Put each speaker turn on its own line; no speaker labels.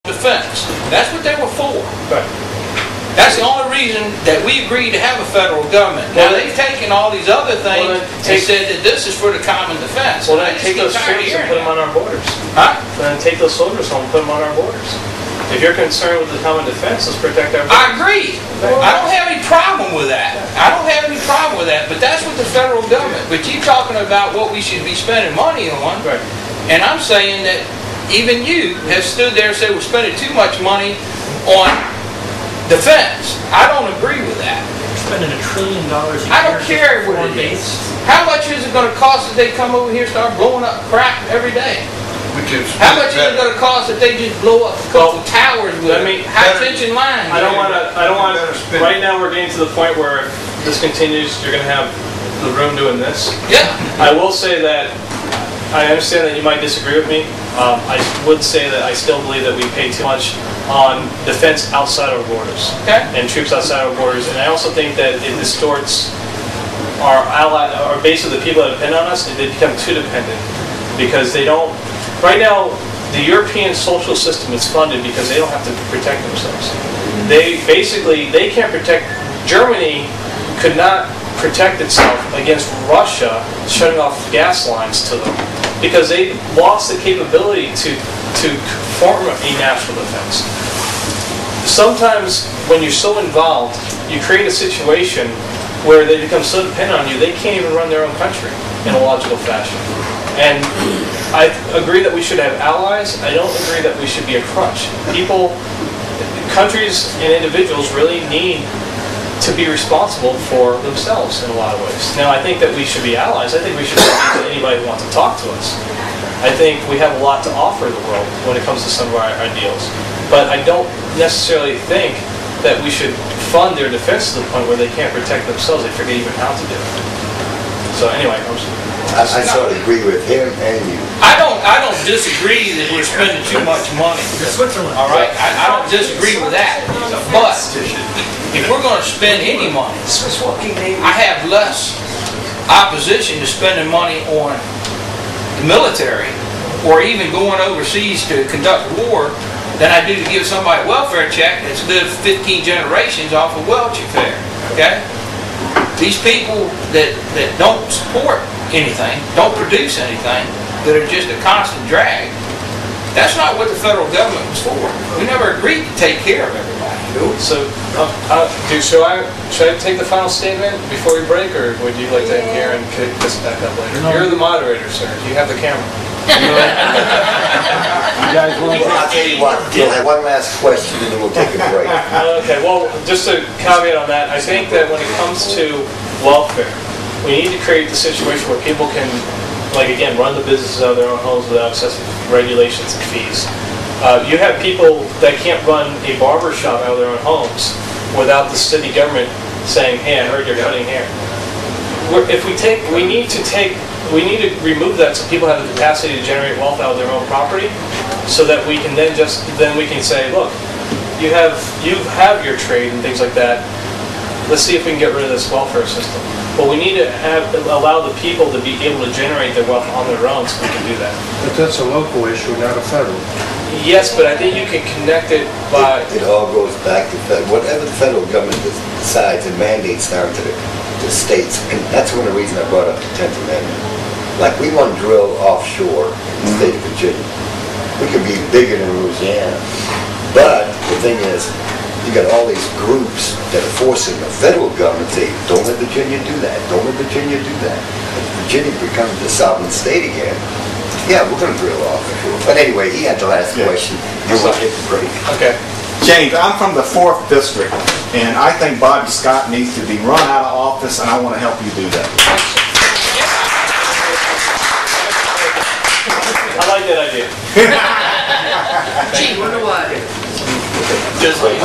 defense. That's what they were for.
Right.
That's the only reason that we agreed to have a federal government. Now they've taken all these other things and said that this is for the common defense.
Well, then take those troops and put them on our borders.
Huh?
Then take those soldiers home and put them on our borders. If you're concerned with the common defense, let's protect our borders.
I agree. I don't have any problem with that. I don't have any problem with that. But that's what the federal government. But you talking about what we should be spending money on.
Right.
And I'm saying that even you have stood there and said we're spending too much money on defense. I don't agree with that.
Spending $1 trillion a year.
I don't care what it is. How much is it going to cost if they come over here and start blowing up crap every day? How much is it going to cost if they just blow up a couple towers with high tension lines?
I don't want to. Right now, we're getting to the point where if this continues, you're going to have the room doing this.
Yeah.
I will say that I understand that you might disagree with me. I would say that I still believe that we pay too much on defense outside our borders and troops outside our borders, and I also think that it distorts our base of the people that depend on us. They become too dependent because they don't. Right now, the European social system is funded because they don't have to protect themselves. They can't protect. Germany could not protect itself against Russia shutting off gas lines to them because they lost the capability to form a national defense. Sometimes when you're so involved, you create a situation where they become so dependent on you, they can't even run their own country in a logical fashion. And I agree that we should have allies. I don't agree that we should be a crutch. Countries and individuals really need to be responsible for themselves in a lot of ways. Now, I think that we should be allies. I think we should be to anybody who wants to talk to us. I think we have a lot to offer the world when it comes to some of our ideals. But I don't necessarily think that we should fund their defense to the point where they can't protect themselves. They forget even how to do it. So anyway,
I sort of agree with him and you.
I don't disagree that we're spending too much money. All right, I don't disagree with that. But if we're going to spend any money, I have less opposition to spending money on the military or even going overseas to conduct war than I do to give somebody a welfare check that's lived 15 generations off of welfare. Okay? These people that don't support anything, don't produce anything, that are just a constant drag, that's not what the federal government was for. We never agreed to take care of everybody.
So, should I take the final statement before we break, or would you like to hear and pick this back up later? No. You're the moderator, sir. You have the camera.
You guys want to? I'll tell you what. We'll have one last question, and then we'll take a break.
Okay. Well, just a caveat on that. I think that when it comes to welfare, we need to create the situation where people can, like again, run the businesses out of their own homes without excessive regulations and fees. You have people that can't run a barber shop out of their own homes without the city government saying, "Hey, I heard you're cutting hair." We need to remove that so people have the capacity to generate wealth out of their own property, so that we can then we can say, look, you have your trade and things like that. Let's see if we can get rid of this welfare system. But we need to allow the people to be able to generate their wealth on their own, so we can do that.
But that's a local issue, not a federal.
Yes, but I think you can connect it by...
It all goes back to whatever the federal government decides and mandates down to the states. And that's one of the reasons I brought up the 10th Amendment. Like, we want to drill offshore in the state of Virginia. We could be bigger than Louisiana. But the thing is, you got all these groups that are forcing the federal government to say, don't let Virginia do that, don't let Virginia do that. If Virginia becomes a sovereign state again, yeah, we're going to drill off. But anyway, he had the last question. You want to hit the break.
Okay.
James, I'm from the 4th District, and I think Bobby Scott needs to be run out of office, and I want to help you do that.
I like that idea.
Gee, wonder why.
Just like